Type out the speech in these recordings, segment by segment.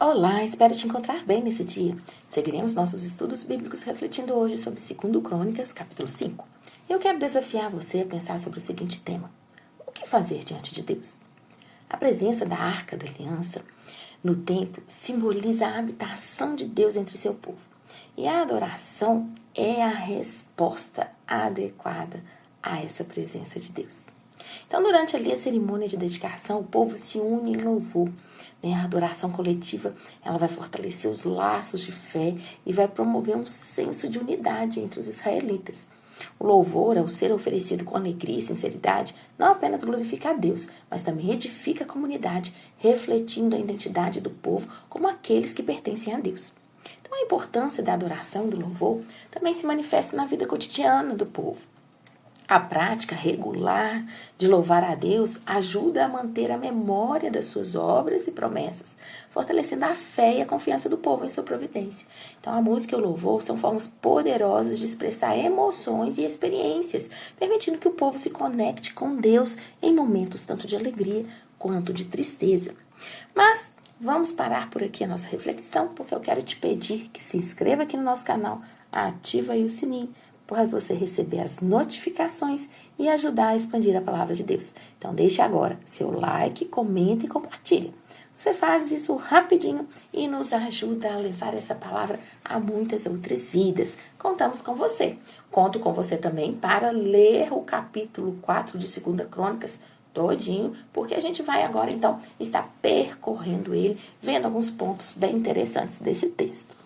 Olá, espero te encontrar bem nesse dia. Seguiremos nossos estudos bíblicos refletindo hoje sobre 2 Crônicas, capítulo 5. Eu quero desafiar você a pensar sobre o seguinte tema: o que fazer diante de Deus? A presença da Arca da Aliança no templo simboliza a habitação de Deus entre seu povo. E a adoração é a resposta adequada a essa presença de Deus. Então, durante ali a cerimônia de dedicação, o povo se une em louvor. A adoração coletiva, ela vai fortalecer os laços de fé e vai promover um senso de unidade entre os israelitas. O louvor, ao ser oferecido com alegria e sinceridade, não apenas glorifica a Deus, mas também edifica a comunidade, refletindo a identidade do povo como aqueles que pertencem a Deus. Então, a importância da adoração e do louvor também se manifesta na vida cotidiana do povo. A prática regular de louvar a Deus ajuda a manter a memória das suas obras e promessas, fortalecendo a fé e a confiança do povo em sua providência. Então, a música e o louvor são formas poderosas de expressar emoções e experiências, permitindo que o povo se conecte com Deus em momentos tanto de alegria quanto de tristeza. Mas vamos parar por aqui a nossa reflexão, porque eu quero te pedir que se inscreva aqui no nosso canal, ativa aí o sininho, para você receber as notificações e ajudar a expandir a palavra de Deus. Então, deixe agora seu like, comenta e compartilha. Você faz isso rapidinho e nos ajuda a levar essa palavra a muitas outras vidas. Contamos com você. Conto com você também para ler o capítulo 4 de 2 Crônicas todinho, porque a gente vai agora, então, estar percorrendo ele, vendo alguns pontos bem interessantes desse texto.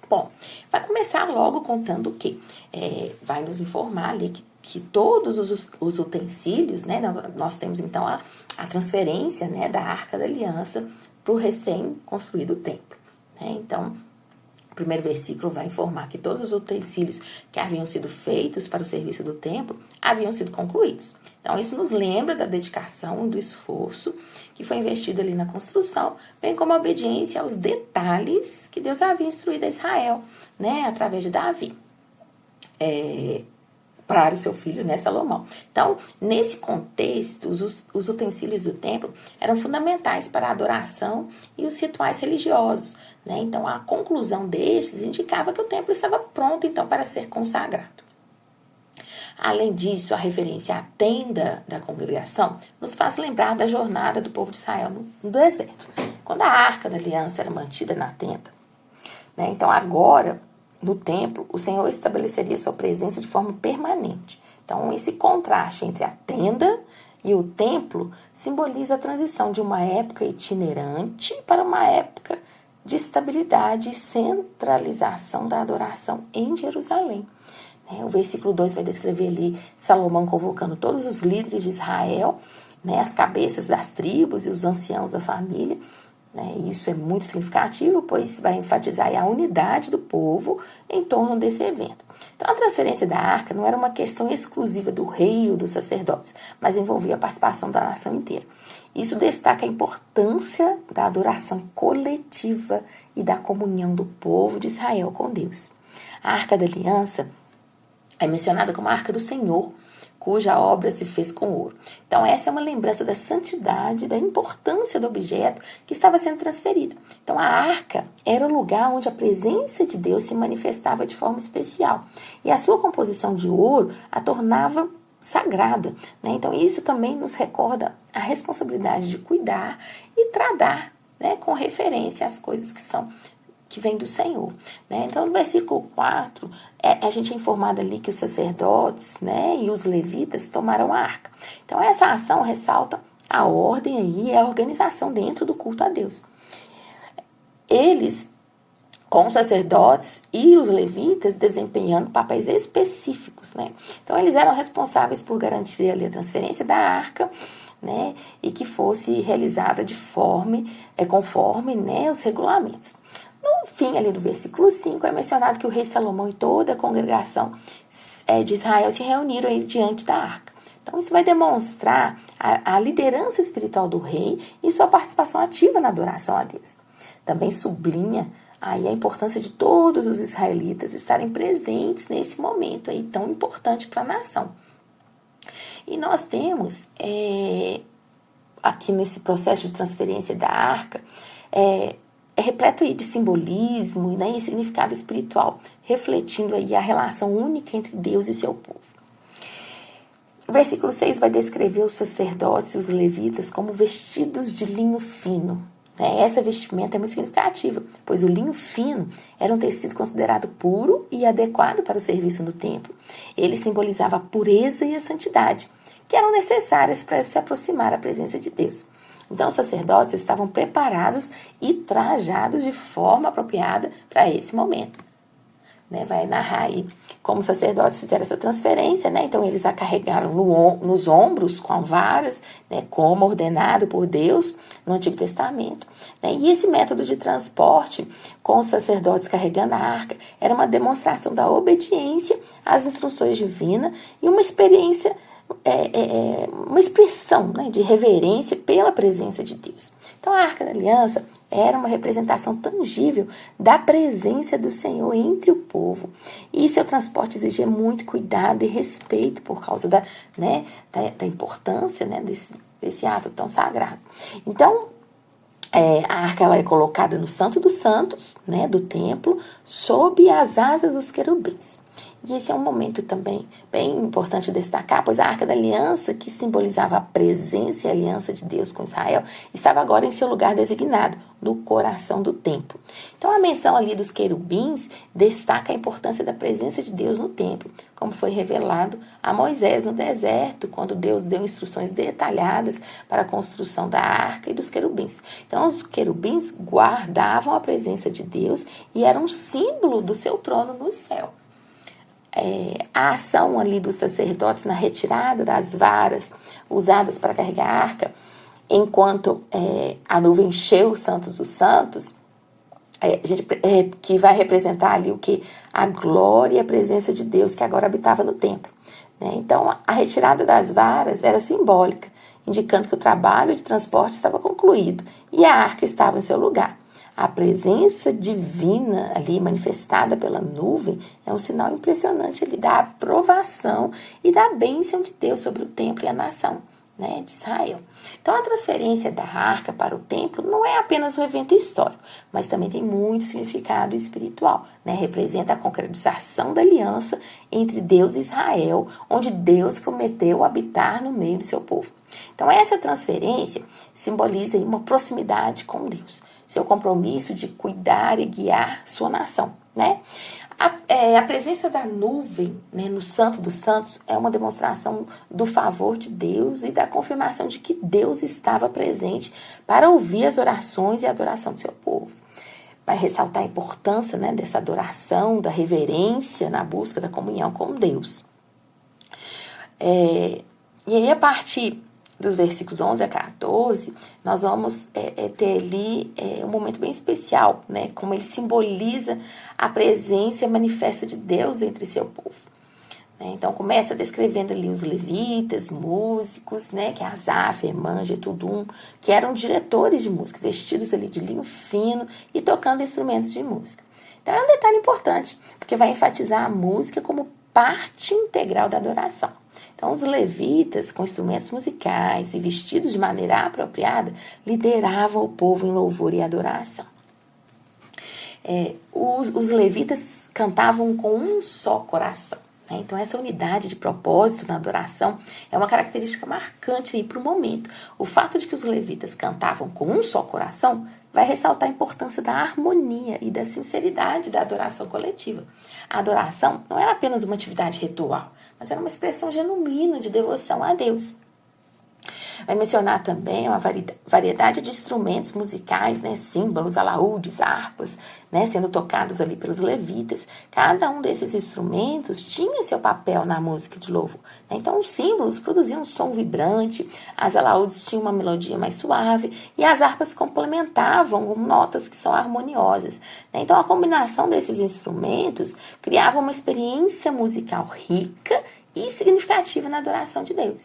Bom, vai começar logo contando o quê? Vai nos informar ali que todos os utensílios, né? Nós temos então a transferência, né, da Arca da Aliança para o recém-construído templo. Né? Então, o primeiro versículo vai informar que todos os utensílios que haviam sido feitos para o serviço do templo haviam sido concluídos. Então, isso nos lembra da dedicação e do esforço que foi investido ali na construção, bem como a obediência aos detalhes que Deus havia instruído a Israel, né, através de Davi, para o seu filho, né, Salomão. Então, nesse contexto, os utensílios do templo eram fundamentais para a adoração e os rituais religiosos. Né? Então, a conclusão destes indicava que o templo estava pronto, então, para ser consagrado. Além disso, a referência à tenda da congregação nos faz lembrar da jornada do povo de Israel no deserto, quando a Arca da Aliança era mantida na tenda. Né? Então, agora, no templo, o Senhor estabeleceria sua presença de forma permanente. Então, esse contraste entre a tenda e o templo simboliza a transição de uma época itinerante para uma época de estabilidade e centralização da adoração em Jerusalém. O versículo 2 vai descrever ali Salomão convocando todos os líderes de Israel, né, as cabeças das tribos e os anciãos da família. Isso é muito significativo, pois vai enfatizar a unidade do povo em torno desse evento. Então, a transferência da arca não era uma questão exclusiva do rei ou dos sacerdotes, mas envolvia a participação da nação inteira. Isso destaca a importância da adoração coletiva e da comunhão do povo de Israel com Deus. A Arca da Aliança é mencionada como a Arca do Senhor, cuja obra se fez com ouro. Então, essa é uma lembrança da santidade, da importância do objeto que estava sendo transferido. Então, a arca era o lugar onde a presença de Deus se manifestava de forma especial. E a sua composição de ouro a tornava sagrada. Né? Então, isso também nos recorda a responsabilidade de cuidar e tratar, né, com referência às coisas que vem do Senhor. Né? Então, no versículo 4, a gente é informado ali que os sacerdotes, né, e os levitas tomaram a arca. Então, essa ação ressalta a ordem aí e a organização dentro do culto a Deus. Eles, com os sacerdotes e os levitas, desempenhando papéis específicos. Né? Então, eles eram responsáveis por garantir ali a transferência da arca, né, e que fosse realizada conforme, né, os regulamentos. No fim, ali do versículo 5, é mencionado que o rei Salomão e toda a congregação de Israel se reuniram aí diante da arca. Então, isso vai demonstrar a liderança espiritual do rei e sua participação ativa na adoração a Deus. Também sublinha aí a importância de todos os israelitas estarem presentes nesse momento aí tão importante para a nação. E nós temos, aqui nesse processo de transferência da arca, é repleto aí de simbolismo, né, e significado espiritual, refletindo aí a relação única entre Deus e seu povo. O versículo 6 vai descrever os sacerdotes e os levitas como vestidos de linho fino. Essa vestimenta é muito significativa, pois o linho fino era um tecido considerado puro e adequado para o serviço no templo. Ele simbolizava a pureza e a santidade, que eram necessárias para se aproximar da presença de Deus. Então, os sacerdotes estavam preparados e trajados de forma apropriada para esse momento. Vai narrar aí como os sacerdotes fizeram essa transferência, então eles a carregaram nos ombros com varas, como ordenado por Deus no Antigo Testamento. E esse método de transporte com os sacerdotes carregando a arca era uma demonstração da obediência às instruções divinas e uma experiência, uma expressão de reverência pela presença de Deus. Então, a Arca da Aliança era uma representação tangível da presença do Senhor entre o povo. E seu transporte exigia muito cuidado e respeito por causa da importância desse ato tão sagrado. Então, a arca ela é colocada no Santo dos Santos, do templo, sob as asas dos querubins. E esse é um momento também bem importante destacar, pois a Arca da Aliança, que simbolizava a presença e a aliança de Deus com Israel, estava agora em seu lugar designado, no coração do templo. Então, a menção ali dos querubins destaca a importância da presença de Deus no templo, como foi revelado a Moisés no deserto, quando Deus deu instruções detalhadas para a construção da arca e dos querubins. Então, os querubins guardavam a presença de Deus e eram um símbolo do seu trono no céu. A ação ali dos sacerdotes na retirada das varas usadas para carregar a arca, enquanto a nuvem encheu os santos dos santos, que vai representar ali o que? A glória e a presença de Deus que agora habitava no templo. Então, a retirada das varas era simbólica, indicando que o trabalho de transporte estava concluído e a arca estava em seu lugar. A presença divina ali manifestada pela nuvem é um sinal impressionante ali da aprovação e da bênção de Deus sobre o templo e a nação de Israel. Então, a transferência da arca para o templo não é apenas um evento histórico, mas também tem muito significado espiritual. Representa a concretização da aliança entre Deus e Israel, onde Deus prometeu habitar no meio do seu povo. Então, essa transferência simboliza uma proximidade com Deus, seu compromisso de cuidar e guiar sua nação. A presença da nuvem no Santo dos Santos é uma demonstração do favor de Deus e da confirmação de que Deus estava presente para ouvir as orações e a adoração do seu povo. Vai ressaltar a importância dessa adoração, da reverência na busca da comunhão com Deus. E aí, a partir dos versículos 11 a 14, nós vamos ter ali um momento bem especial, como ele simboliza a presença manifesta de Deus entre seu povo. Então, começa descrevendo ali os levitas, músicos, que é Asaf, Emã, Getudum, que eram diretores de música, vestidos ali de linho fino e tocando instrumentos de música. Então, é um detalhe importante, porque vai enfatizar a música como parte integral da adoração. Então, os levitas, com instrumentos musicais e vestidos de maneira apropriada, lideravam o povo em louvor e adoração. Os levitas cantavam com um só coração. Então, essa unidade de propósito na adoração é uma característica marcante para o momento. O fato de que os levitas cantavam com um só coração vai ressaltar a importância da harmonia e da sinceridade da adoração coletiva. A adoração não era apenas uma atividade ritual, mas era uma expressão genuína de devoção a Deus. Vai mencionar também uma variedade de instrumentos musicais, símbolos, alaúdes, harpas, sendo tocados ali pelos levitas. Cada um desses instrumentos tinha seu papel na música de louvor. Então, os símbolos produziam um som vibrante, as alaúdes tinham uma melodia mais suave e as harpas complementavam com notas que são harmoniosas. Então, a combinação desses instrumentos criava uma experiência musical rica e significativa na adoração de Deus.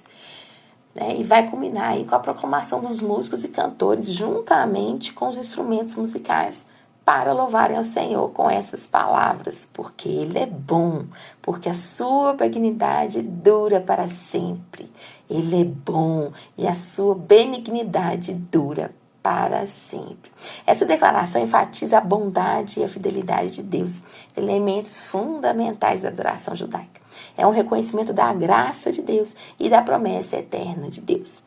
E vai culminar aí com a proclamação dos músicos e cantores juntamente com os instrumentos musicais para louvarem ao Senhor com essas palavras, porque Ele é bom, porque a sua benignidade dura para sempre. Ele é bom e a sua benignidade dura para sempre. Essa declaração enfatiza a bondade e a fidelidade de Deus, elementos fundamentais da adoração judaica. É um reconhecimento da graça de Deus e da promessa eterna de Deus.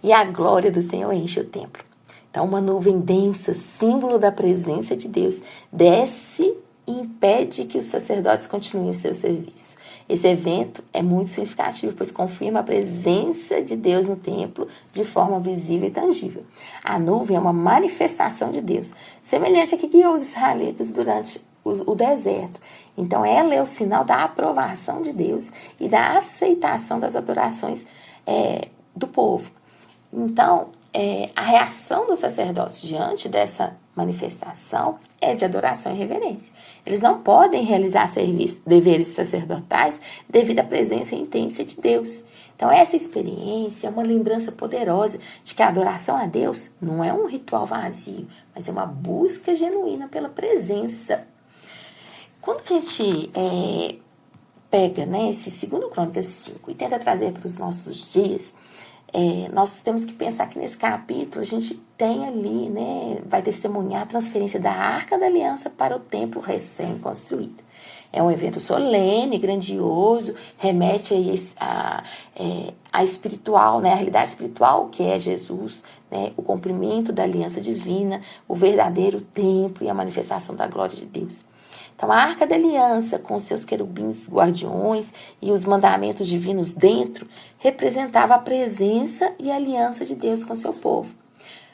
E a glória do Senhor enche o templo. Então, uma nuvem densa, símbolo da presença de Deus, desce e impede que os sacerdotes continuem o seu serviço. Esse evento é muito significativo, pois confirma a presença de Deus no templo de forma visível e tangível. A nuvem é uma manifestação de Deus, semelhante a que guiou os israelitas durante o deserto. Então, ela é o sinal da aprovação de Deus e da aceitação das adorações do povo. Então, a reação dos sacerdotes diante dessa manifestação é de adoração e reverência. Eles não podem realizar deveres sacerdotais devido à presença intensa de Deus. Então, essa experiência é uma lembrança poderosa de que a adoração a Deus não é um ritual vazio, mas é uma busca genuína pela presença. Quando a gente pega esse 2 Crônicas 5 e tenta trazer para os nossos dias, nós temos que pensar que nesse capítulo a gente tem ali, vai testemunhar a transferência da Arca da Aliança para o templo recém-construído. É um evento solene, grandioso, remete a espiritual, a realidade espiritual que é Jesus, o cumprimento da aliança divina, o verdadeiro templo e a manifestação da glória de Deus. Então, a Arca da Aliança, com seus querubins guardiões e os mandamentos divinos dentro, representava a presença e a aliança de Deus com seu povo.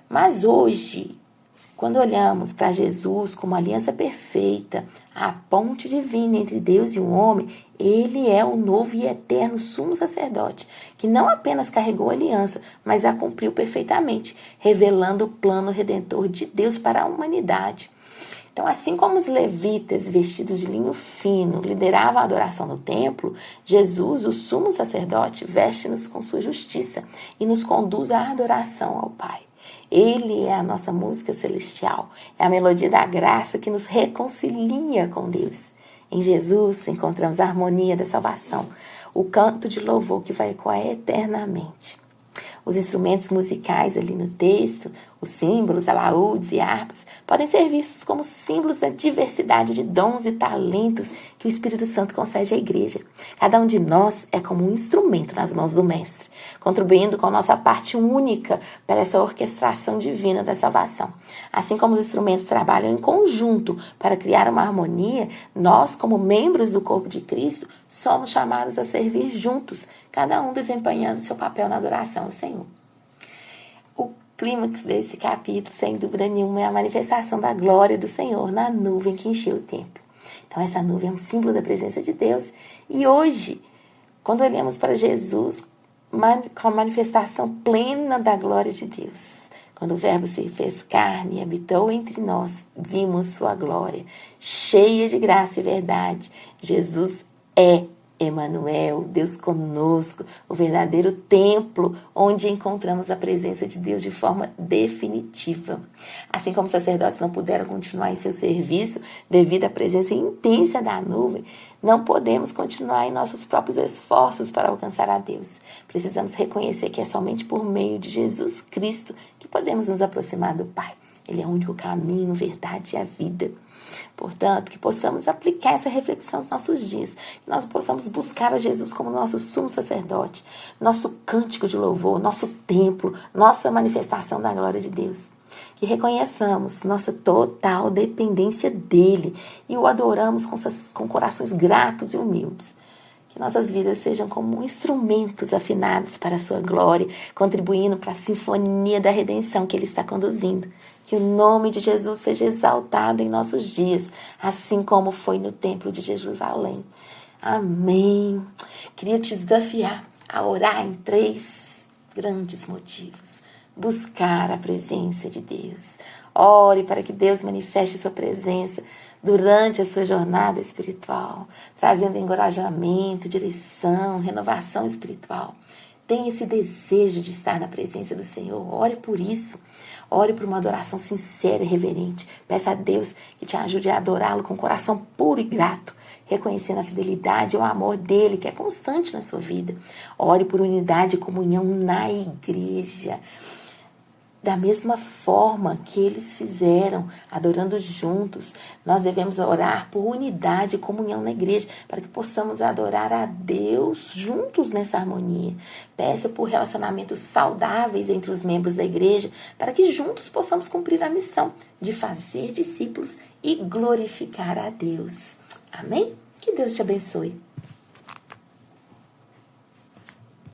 Mas hoje, quando olhamos para Jesus como a aliança perfeita, a ponte divina entre Deus e o homem, ele é o novo e eterno sumo sacerdote, que não apenas carregou a aliança, mas a cumpriu perfeitamente, revelando o plano redentor de Deus para a humanidade. Então, assim como os levitas vestidos de linho fino lideravam a adoração no templo, Jesus, o sumo sacerdote, veste-nos com sua justiça e nos conduz à adoração ao Pai. Ele é a nossa música celestial, é a melodia da graça que nos reconcilia com Deus. Em Jesus encontramos a harmonia da salvação, o canto de louvor que vai ecoar eternamente. Os instrumentos musicais ali no texto, os símbolos, alaúdes e harpas, podem ser vistos como símbolos da diversidade de dons e talentos que o Espírito Santo concede à igreja. Cada um de nós é como um instrumento nas mãos do Mestre, contribuindo com a nossa parte única para essa orquestração divina da salvação. Assim como os instrumentos trabalham em conjunto para criar uma harmonia, nós, como membros do corpo de Cristo, somos chamados a servir juntos, cada um desempenhando seu papel na adoração ao Senhor. O clímax desse capítulo, sem dúvida nenhuma, é a manifestação da glória do Senhor na nuvem que encheu o templo. Então, essa nuvem é um símbolo da presença de Deus. E hoje, quando olhamos para Jesus, com a manifestação plena da glória de Deus, quando o Verbo se fez carne e habitou entre nós, vimos sua glória, cheia de graça e verdade. Jesus é Emanuel, Deus conosco, o verdadeiro templo onde encontramos a presença de Deus de forma definitiva. Assim como os sacerdotes não puderam continuar em seu serviço devido à presença intensa da nuvem, não podemos continuar em nossos próprios esforços para alcançar a Deus. Precisamos reconhecer que é somente por meio de Jesus Cristo que podemos nos aproximar do Pai. Ele é o único caminho, verdade e a vida. Portanto, que possamos aplicar essa reflexão aos nossos dias, que nós possamos buscar a Jesus como nosso sumo sacerdote, nosso cântico de louvor, nosso templo, nossa manifestação da glória de Deus. Que reconheçamos nossa total dependência dele e o adoramos com corações gratos e humildes. Que nossas vidas sejam como instrumentos afinados para a sua glória, contribuindo para a sinfonia da redenção que ele está conduzindo. Que o nome de Jesus seja exaltado em nossos dias, assim como foi no templo de Jerusalém. Amém. Queria te desafiar a orar em 3 grandes motivos. Buscar a presença de Deus. Ore para que Deus manifeste sua presença durante a sua jornada espiritual, trazendo encorajamento, direção, renovação espiritual. Tenha esse desejo de estar na presença do Senhor. Ore por isso. Ore por uma adoração sincera e reverente. Peça a Deus que te ajude a adorá-lo com coração puro e grato, reconhecendo a fidelidade e o amor dele, que é constante na sua vida. Ore por unidade e comunhão na igreja. Da mesma forma que eles fizeram, adorando juntos, nós devemos orar por unidade e comunhão na igreja, para que possamos adorar a Deus juntos nessa harmonia. Peça por relacionamentos saudáveis entre os membros da igreja, para que juntos possamos cumprir a missão de fazer discípulos e glorificar a Deus. Amém? Que Deus te abençoe.